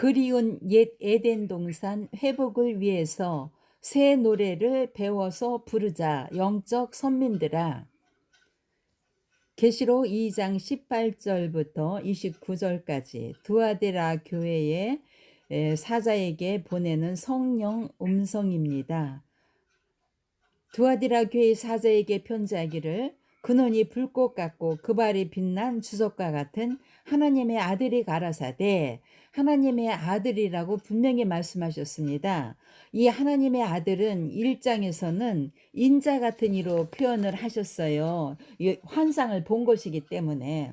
그리운 옛 에덴 동산 회복을 위해서 새 노래를 배워서 부르자. 영적 선민들아. 계시록 2장 18절부터 29절까지 두아데라 교회의 사자에게 보내는 성령 음성입니다. 두아디라 교회 사자에게 편지하기를 그 눈이 불꽃 같고 그 발이 빛난 주석과 같은 하나님의 아들이 가라사대. 하나님의 아들이라고 분명히 말씀하셨습니다. 이 하나님의 아들은 1장에서는 인자 같은 이로 표현을 하셨어요. 환상을 본 것이기 때문에.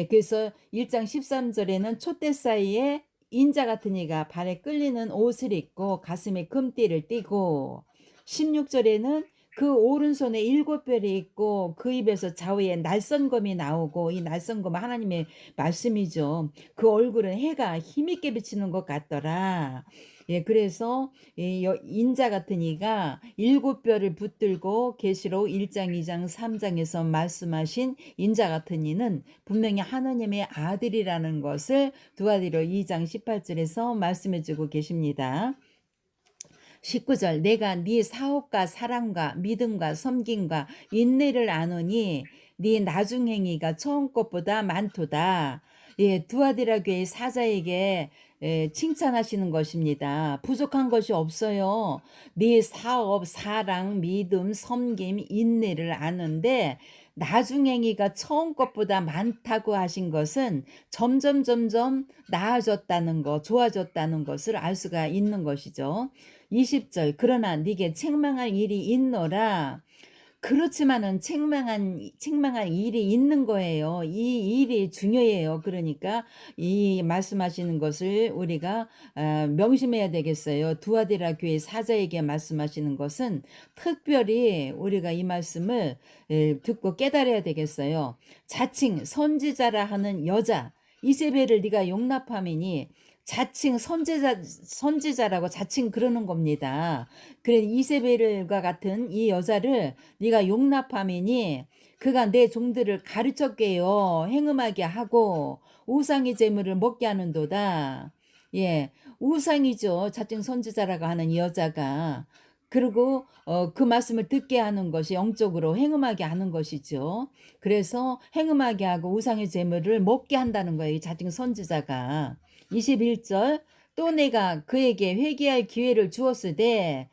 그래서 1장 13절에는 촛대 사이에 인자 같은 이가 발에 끌리는 옷을 입고 가슴에 금띠를 띠고, 16절에는 그 오른손에 7별이 있고 그 입에서 좌우에 날선검이 나오고, 이 날선검은 하나님의 말씀이죠. 그 얼굴은 해가 힘있게 비치는 것 같더라. 그래서 인자 같은 이가 7별을 붙들고 계시록 1장 2장 3장에서 말씀하신 인자 같은 이는 분명히 하나님의 아들이라는 것을 두아디로 2장 18절에서 말씀해 주고 계십니다. 19절 내가 네 사업과 사랑과 믿음과 섬김과 인내를 아노니 네 나중 행위가 처음 것보다 많도다. 두아디라 교회 사자에게 칭찬하시는 것입니다. 부족한 것이 없어요. 네 사업, 사랑, 믿음, 섬김, 인내를 아는데 나중 행위가 처음 것보다 많다고 하신 것은 점점 나아졌다는 것, 좋아졌다는 것을 알 수가 있는 것이죠. 20절 그러나 네게 책망할 일이 있노라. 그렇지만은 책망할 일이 있는 거예요. 이 일이 중요해요. 그러니까 이 말씀하시는 것을 우리가 명심해야 되겠어요. 두아디라 교회 사자에게 말씀하시는 것은 특별히 우리가 이 말씀을 듣고 깨달아야 되겠어요. 자칭 선지자라 하는 여자 이세벨을 네가 용납함이니, 자칭 선지자라고 자칭 그러는 겁니다. 그래 이세벨과 같은 이 여자를 네가 용납함이니 그가 내 종들을 가르쳤게요 행음하게 하고 우상의 제물을 먹게 하는도다. 우상이죠. 자칭 선지자라고 하는 이 여자가. 그리고 그 말씀을 듣게 하는 것이 영적으로 행음하게 하는 것이죠. 그래서 행음하게 하고 우상의 제물을 먹게 한다는 거예요. 이 자칭 선지자가. 21절 또 내가 그에게 회개할 기회를 주었으되,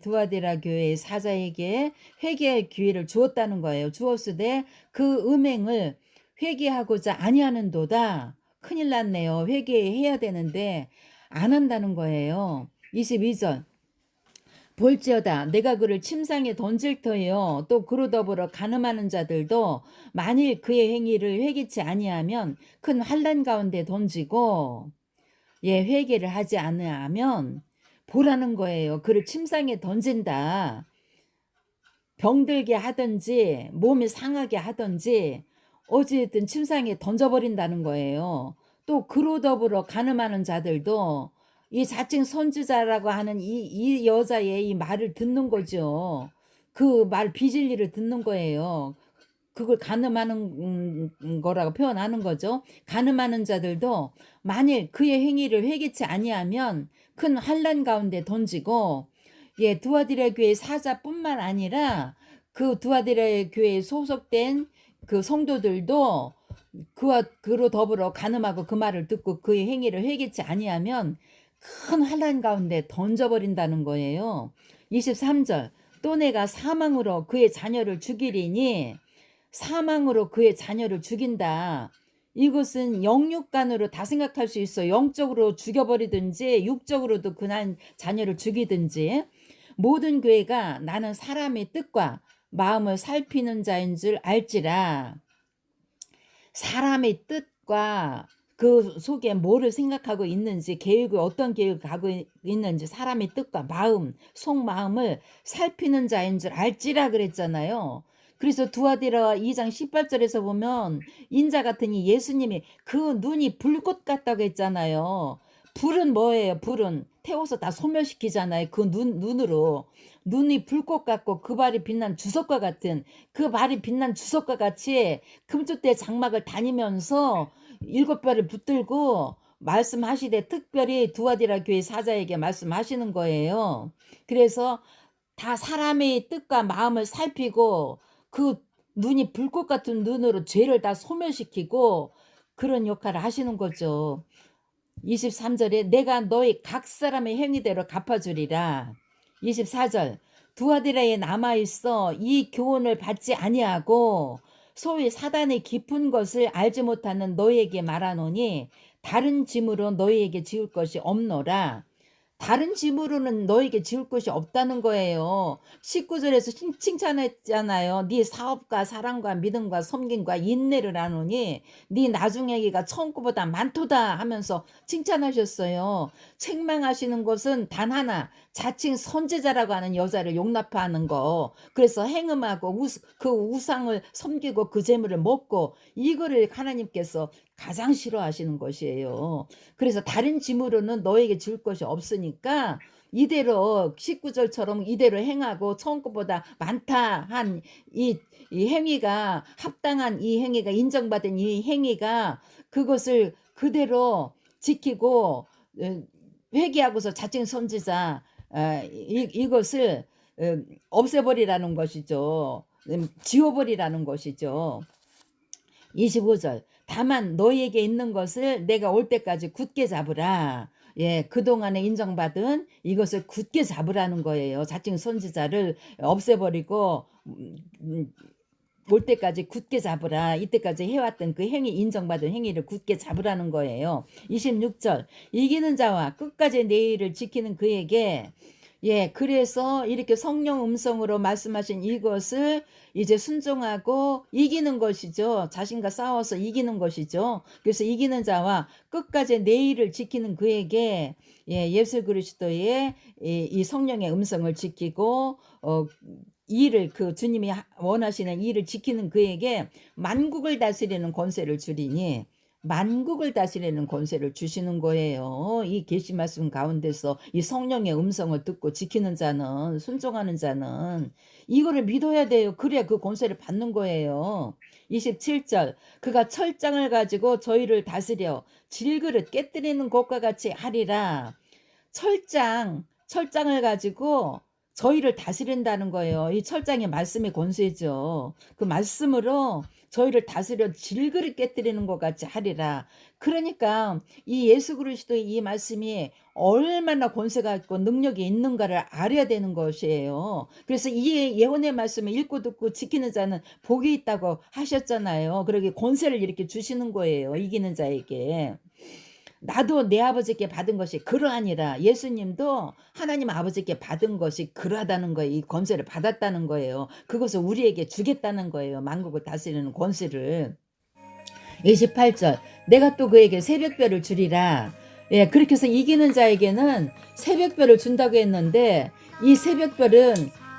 두아디라 교회의 사자에게 회개할 기회를 주었다는 거예요. 주었으되 그 음행을 회개하고자 아니하는도다. 큰일 났네요. 회개해야 되는데 안 한다는 거예요. 22절 볼지어다 내가 그를 침상에 던질 터예요. 또 그로 더불어 간음하는 자들도 만일 그의 행위를 회개치 아니하면 큰 환난 가운데 던지고, 회개를 하지 않으면 보라는 거예요. 그를 침상에 던진다. 병들게 하든지 몸이 상하게 하든지 어찌됐든 침상에 던져버린다는 거예요. 또 그로 더불어 간음하는 자들도 이 자칭 선지자라고 하는 이 여자의 이 말을 듣는 거죠. 그 말 비진리를 듣는 거예요. 그걸 간음하는 거라고 표현하는 거죠. 간음하는 자들도 만일 그의 행위를 회개치 아니하면 큰 환난 가운데 던지고, 두아디라 교회 사자뿐만 아니라 그 두아디라 교회에 소속된 그 성도들도 그로 더불어 간음하고 그 말을 듣고 그의 행위를 회개치 아니하면 큰 환난 가운데 던져버린다는 거예요. 23절 또 내가 사망으로 그의 자녀를 죽이리니, 사망으로 그의 자녀를 죽인다. 이것은 영육간으로 다 생각할 수 있어. 영적으로 죽여버리든지 육적으로도 그날 자녀를 죽이든지. 모든 교회가 나는 사람의 뜻과 마음을 살피는 자인 줄 알지라. 사람의 뜻과 그 속에 뭐를 생각하고 있는지, 계획을 어떤 계획을 가고 있는지, 사람의 뜻과 마음, 속마음을 살피는 자인 줄 알지라 그랬잖아요. 그래서 두아디라 2장 18절에서 보면 인자 같은 이 예수님이 그 눈이 불꽃 같다고 했잖아요. 불은 뭐예요? 불은 태워서 다 소멸시키잖아요. 그 눈으로. 눈이 불꽃 같고 그 발이 빛난 주석과 같은, 그 발이 빛난 주석과 같이 금쪽대 장막을 다니면서 7별을 붙들고 말씀하시되 특별히 두아디라 교회 사자에게 말씀하시는 거예요. 그래서 다 사람의 뜻과 마음을 살피고 그 눈이 불꽃 같은 눈으로 죄를 다 소멸시키고 그런 역할을 하시는 거죠. 23절에 내가 너희 각 사람의 행위대로 갚아주리라. 24절 두아디라에 남아있어 이 교훈을 받지 아니하고 소위 사단의 깊은 것을 알지 못하는 너희에게 말하노니 다른 짐으로 너희에게 지을 것이 없노라. 다른 짐으로는 너에게 지을 것이 없다는 거예요. 19절에서 칭찬했잖아요. 네 사업과 사랑과 믿음과 섬김과 인내를 하노니 네 나중에기가 처음 거보다 많도다 하면서 칭찬하셨어요. 책망하시는 것은 단 하나, 자칭 선지자라고 하는 여자를 용납하는 거. 그래서 행음하고 그 우상을 섬기고 그 재물을 먹고 이거를 하나님께서 가장 싫어하시는 것이에요. 그래서 다른 짐으로는 너에게 줄 것이 없으니까 이대로 19절처럼 이대로 행하고 처음 것보다 많다 한 이 행위가 합당한 이 행위가 인정받은 이 행위가 그것을 그대로 지키고 회개하고서 자칭 선지자 이것을 없애버리라는 것이죠. 지워버리라는 것이죠. 25절 다만 너희에게 있는 것을 내가 올 때까지 굳게 잡으라. 예, 그동안에 인정받은 이것을 굳게 잡으라는 거예요. 자칭 선지자를 없애버리고 올 때까지 굳게 잡으라. 이때까지 해왔던 그 행위, 인정받은 행위를 굳게 잡으라는 거예요. 26절 이기는 자와 끝까지 내 일을 지키는 그에게 예, 그래서 이렇게 성령 음성으로 말씀하신 이것을 이제 순종하고 이기는 것이죠. 자신과 싸워서 이기는 것이죠. 그래서 이기는 자와 끝까지 내 일을 지키는 그에게 예, 예수 그리스도의 이 성령의 음성을 지키고 일을 그 주님이 원하시는 일을 지키는 그에게 만국을 다스리는 권세를 주리니 만국을 다스리는 권세를 주시는 거예요. 이 계시 말씀 가운데서 이 성령의 음성을 듣고 지키는 자는 순종하는 자는 이거를 믿어야 돼요. 그래야 그 권세를 받는 거예요. 27절 그가 철장을 가지고 저희를 다스려 질그릇 깨뜨리는 것과 같이 하리라. 철장을 가지고 저희를 다스린다는 거예요. 이 철장이 말씀의 권세죠. 그 말씀으로 저희를 다스려 질그릇 깨뜨리는 것 같이 하리라. 그러니까 이 예수 그리스도의 이 말씀이 얼마나 권세가 있고 능력이 있는가를 알아야 되는 것이에요. 그래서 이 예언의 말씀을 읽고 듣고 지키는 자는 복이 있다고 하셨잖아요. 그러게 권세를 이렇게 주시는 거예요. 이기는 자에게. 나도 내 아버지께 받은 것이 그러하니라. 예수님도 하나님 아버지께 받은 것이 그러하다는 거예요. 이 권세를 받았다는 거예요. 그것을 우리에게 주겠다는 거예요. 만국을 다스리는 권세를. 28절 내가 또 그에게 새벽별을 주리라. 예, 그렇게 해서 이기는 자에게는 새벽별을 준다고 했는데 이 새벽별은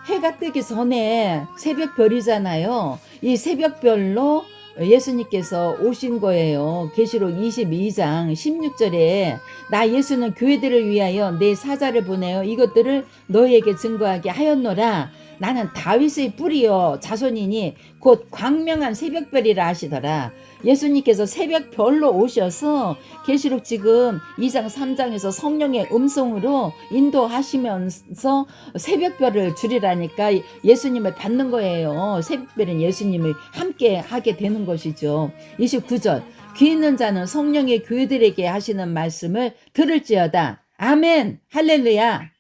해가 뜨기 전에 새벽별이잖아요. 이 새벽별로 예수님께서 오신 거예요. 계시록 22장 16절에 나 예수는 교회들을 위하여 내 사자를 보내어 이것들을 너희에게 증거하게 하였노라. 나는 다윗의 뿌리요 자손이니 곧 광명한 새벽별이라 하시더라. 예수님께서 새벽별로 오셔서 계시록 지금 2장 3장에서 성령의 음성으로 인도하시면서 새벽별을 주리라니까 예수님을 받는 거예요. 새벽별은 예수님을 함께 하게 되는 것이죠. 29절 귀 있는 자는 성령의 교회들에게 하시는 말씀을 들을지어다. 아멘 할렐루야.